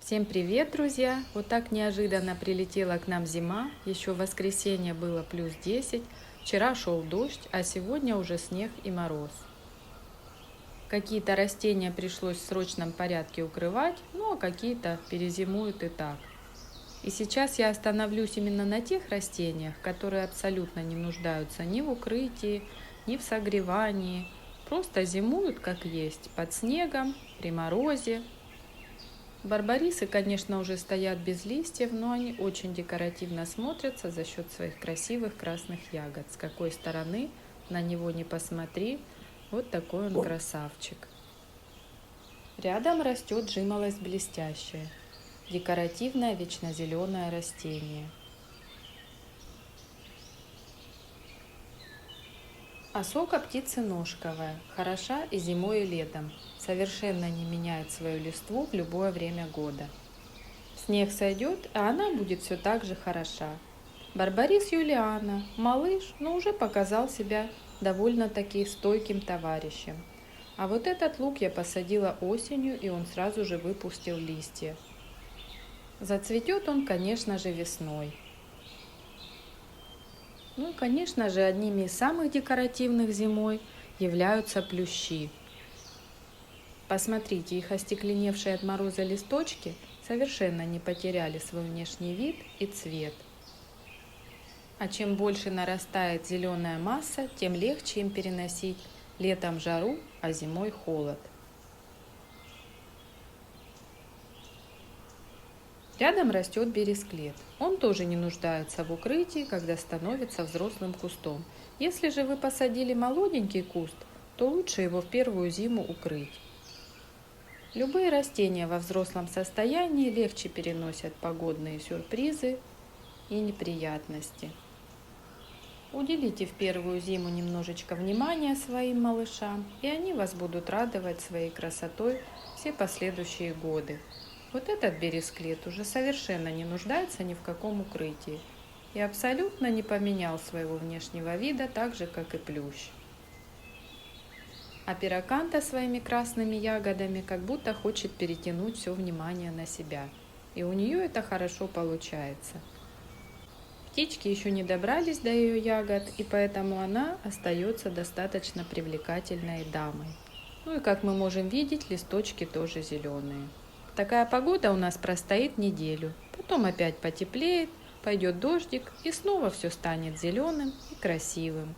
Всем привет, друзья! Вот так неожиданно прилетела к нам зима. Еще в воскресенье было плюс 10, вчера шел дождь, а сегодня уже снег и мороз. Какие-то растения пришлось в срочном порядке укрывать, ну а какие-то перезимуют и так. И сейчас я остановлюсь именно на тех растениях, которые абсолютно не нуждаются ни в укрытии, ни в согревании. Просто зимуют как есть, под снегом, при морозе. Барбарисы, конечно, уже стоят без листьев, но они очень декоративно смотрятся за счет своих красивых красных ягод. С какой стороны на него не посмотри, вот такой он красавчик. Рядом растет жимолость блестящая, декоративное вечнозеленое растение. Осока птиценожковая, хороша и зимой, и летом, совершенно не меняет свою листву в любое время года. Снег сойдет, а она будет все так же хороша. Барбарис Юлиана, малыш, но уже показал себя довольно-таки стойким товарищем. А вот этот лук я посадила осенью, и он сразу же выпустил листья. Зацветет он, конечно же, весной. Ну и, конечно же, одними из самых декоративных зимой являются плющи. Посмотрите, их остекленевшие от мороза листочки совершенно не потеряли свой внешний вид и цвет. А чем больше нарастает зеленая масса, тем легче им переносить летом жару, а зимой холод. Рядом растет бересклет. Он тоже не нуждается в укрытии, когда становится взрослым кустом. Если же вы посадили молоденький куст, то лучше его в первую зиму укрыть. Любые растения во взрослом состоянии легче переносят погодные сюрпризы и неприятности. Уделите в первую зиму немножечко внимания своим малышам, и они вас будут радовать своей красотой все последующие годы. Вот этот бересклет уже совершенно не нуждается ни в каком укрытии и абсолютно не поменял своего внешнего вида, так же как и плющ. А пироканта своими красными ягодами как будто хочет перетянуть все внимание на себя. И у нее это хорошо получается. Птички еще не добрались до ее ягод, и поэтому она остается достаточно привлекательной дамой. Ну и как мы можем видеть, листочки тоже зеленые. Такая погода у нас простоит неделю, потом опять потеплеет, пойдет дождик, и снова все станет зеленым и красивым.